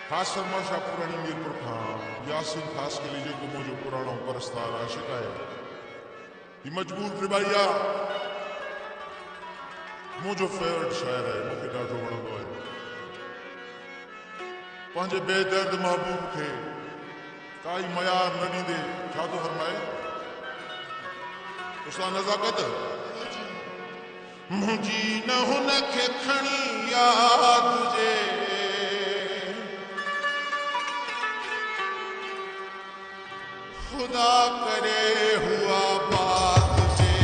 खास फरमाशा पुरानी मीरपुर खां यासीन खास के लीजिए को मुझे पुराणो परस्तार आशिक है ये मजबूर रिबाइया मुझो फेवरेट शायर है मुझे ॾाढो वणंदो है पंहिंजे बेदर्द महबूब के काई मयार न ॾींदे छा थो फरमाए उसा नज़ाकत मुंहिंजी न हुनखे खणी याद जे खुदा करे हुआ बात जे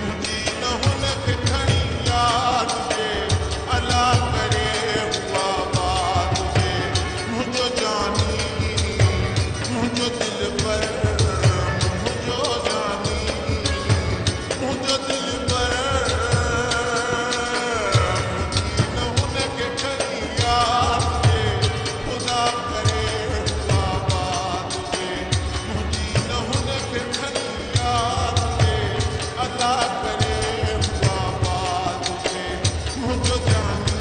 मुंहिंजी न हुनखे खणी याद जे अला करे हुआ बात जे मुंहिंजो जानी मुंहिंजो दिल पर मुंहिंजो जानी मुंहिंजो दिल पर मुंहिंजी न हुनखे खणी याद जे खुदा करे हुआ बात जे मुंहिंजी न हुनखे खणी याद जे अदा करे हुआ बात जे मुंहिंजो जानी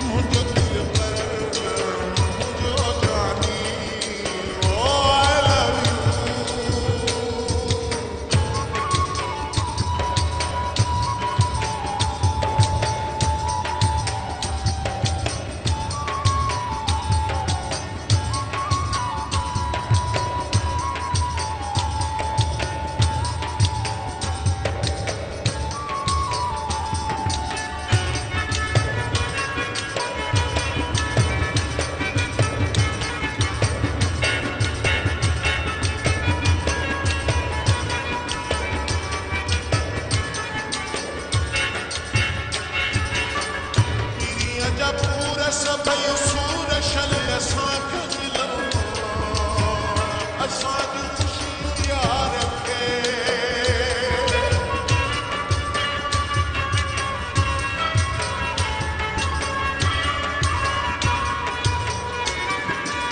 मुंहिंजो दिल पर मुंहिंजो जानी ओ आई लव यू पीरीअ जा पूर सभई सूर शल असांखे मिलो असांजी ख़ुशी यार खे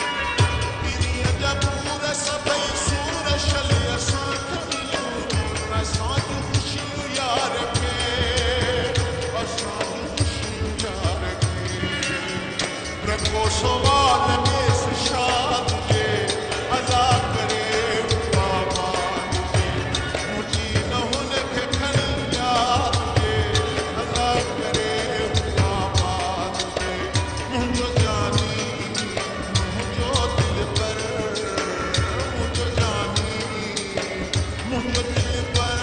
पीरीअ जा पूर सभई सूर शल असांखे मिलो असांजी ख़ुशी यार खे असांजी ख़ुशी यार खे रखो सवाल में शाद जे अदा करे हुआ बात जे मुंहिंजी न हुनखे खणी याद जे अदा करे हुआ बात जे मुंहिंजो जानी मुंहिंजो दिल पर मुंहिंजो जानी मुंहिंजो दिल पर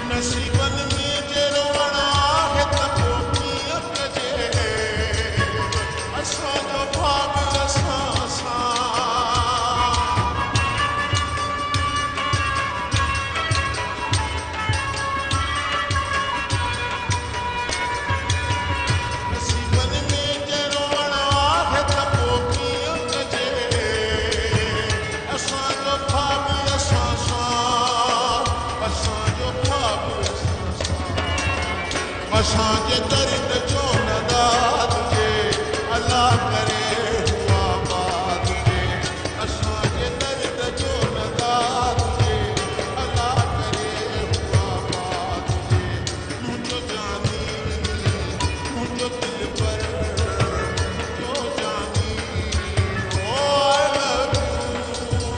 नसीबन में जहिड़ो वणा आहे त पोइ कीअं कजे असांजो भाग असां सां नसीबन में जहिड़ो वणा आहे त पोइ कीअं कजे असांजो भाग असां सां असांजो भाग असां सां असांजे दर्द जो नदाद जे अला करे हुआ बात जे असांजे दर्द जो नदाद जे अला करे हुआ बात जे मुंहिंजो जानी मुंहिंजो दिल पर मुंहिंजो जानी ओ आई लव यू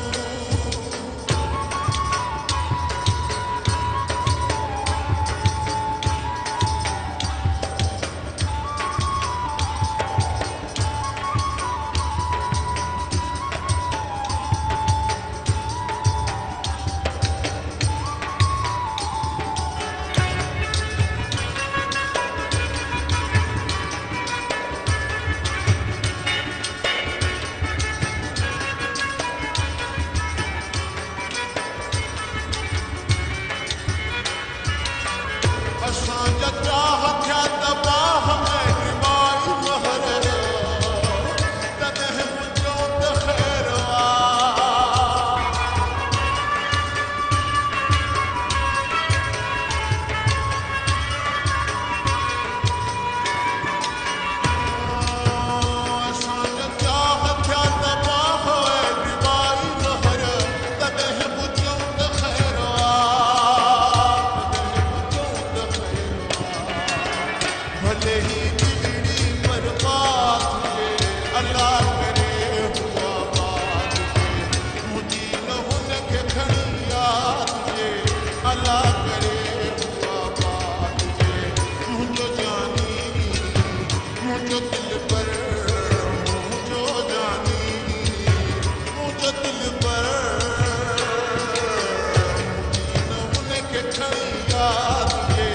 तुझे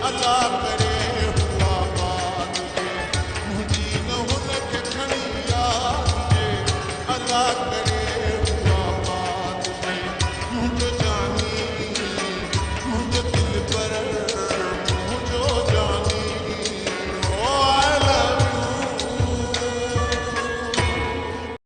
अल्लाह